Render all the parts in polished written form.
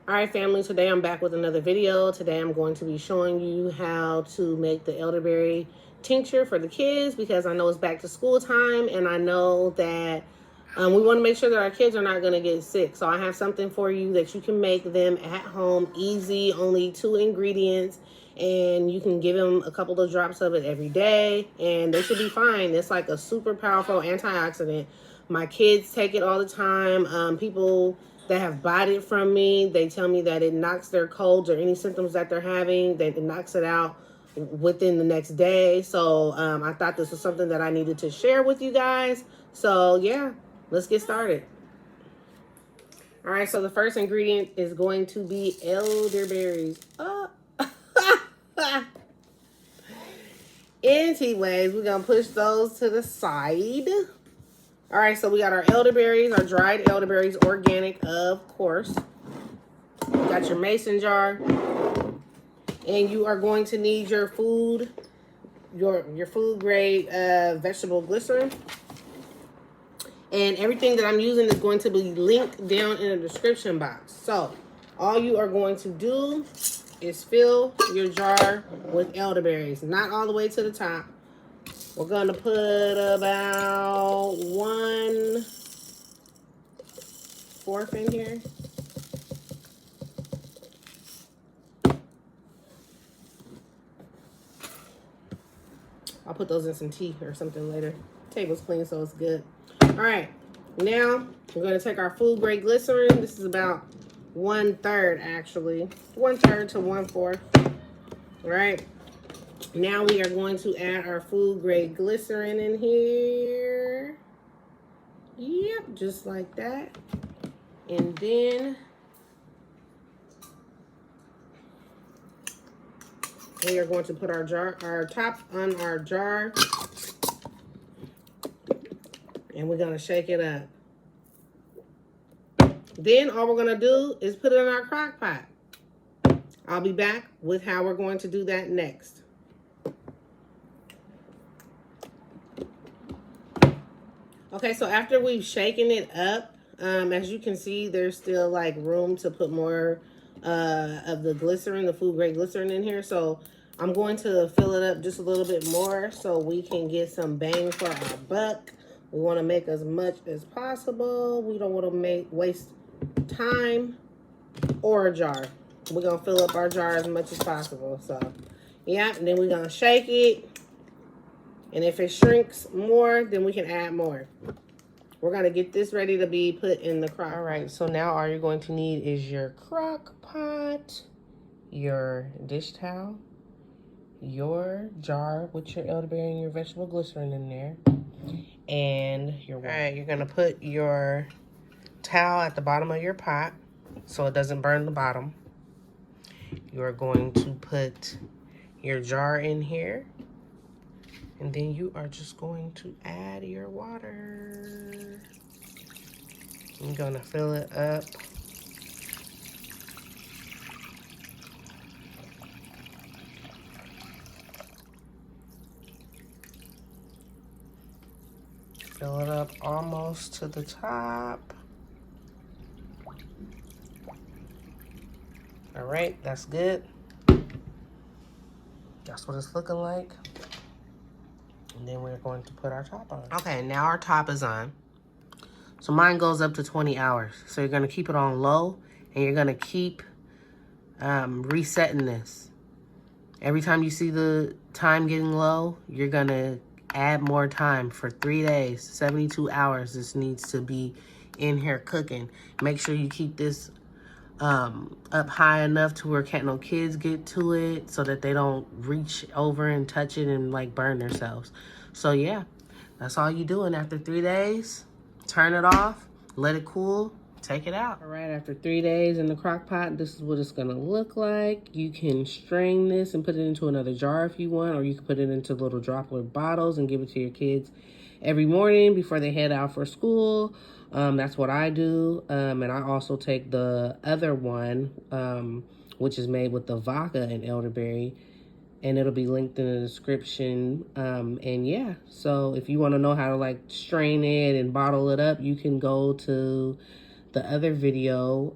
All right, family, today I'm back with another video. Today I'm going to be showing you how to make the elderberry tincture for the kids, because I know it's back to school time and I know that we want to make sure that our kids are not going to get sick. So I have something for you that you can make them at home, easy, only 2 ingredients, and you can give them a couple of drops of it every day and they should be fine. It's like a super powerful antioxidant. My kids take it all the time. People that have bought it from me, they tell me that it knocks their colds or any symptoms that they're having, that it knocks it out within the next day. So I thought this was something that I needed to share with you guys. So yeah, let's get started. All right, so the first ingredient is going to be elderberries. Anyways, we're gonna push those to the side. All right, so we got our elderberries, our dried elderberries, organic, of course. You got your mason jar, and you are going to need your food, your food grade vegetable glycerin. And everything that I'm using is going to be linked down in the description box. So all you are going to do is fill your jar with elderberries, not all the way to the top. We're going to put about 1/4 in here. I'll put those in some tea or something later. Table's clean, so it's good. All right, now we're going to take our food grade glycerin. This is about 1/3, actually. 1/3 to 1/4. All right. Now we are going to add our food grade glycerin in here. Yep, just like that. And then we are going to put our top on our jar, and we're going to shake it up. Then all we're going to do is put it in our crock pot. I'll be back with how we're going to do that next. Okay, so after we've shaken it up, as you can see, there's still like room to put more of the glycerin, the food grade glycerin in here. So I'm going to fill it up just a little bit more so we can get some bang for our buck. We want to make as much as possible. We don't want to waste time or a jar. We're going to fill up our jar as much as possible. So yeah, and then we're going to shake it. And if it shrinks more, then we can add more. We're going to get this ready to be put in the crock. All right, so now all you're going to need is your crock pot, your dish towel, your jar with your elderberry and your vegetable glycerin in there, and your water. All right, you're going to put your towel at the bottom of your pot so it doesn't burn the bottom. You're going to put your jar in here. And then you are just going to add your water. I'm going to fill it up. Fill it up almost to the top. All right, that's good. That's what it's looking like. And then we're going to put our top on. Okay, now our top is on. So mine goes up to 20 hours. So you're going to keep it on low, and you're going to keep resetting this. Every time you see the time getting low, you're going to add more time for 3 days, 72 hours. This needs to be in here cooking. Make sure you keep this up high enough to where can't no kids get to it, so that they don't reach over and touch it and like burn themselves. So yeah, that's all you doing. After 3 days, turn it off, let it cool, take it out. All right, after 3 days in the crock pot, this is what it's gonna look like. You can strain this and put it into another jar if you want, or you can put it into little droplet bottles and give it to your kids every morning before they head out for school. That's what I do. And I also take the other one, which is made with the vodka and elderberry, and it'll be linked in the description. And yeah, so if you want to know how to like strain it and bottle it up, you can go to the other video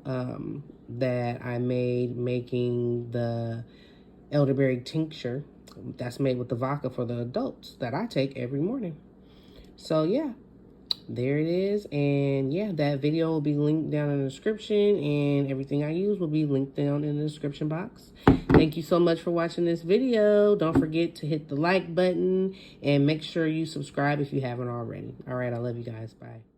that I made making the elderberry tincture that's made with the vodka for the adults that I take every morning. So yeah, there it is. And yeah, that video will be linked down in the description, and everything I use will be linked down in the description box. Thank you so much for watching this video. Don't forget to hit the like button and make sure you subscribe if you haven't already. All right, I love you guys. Bye.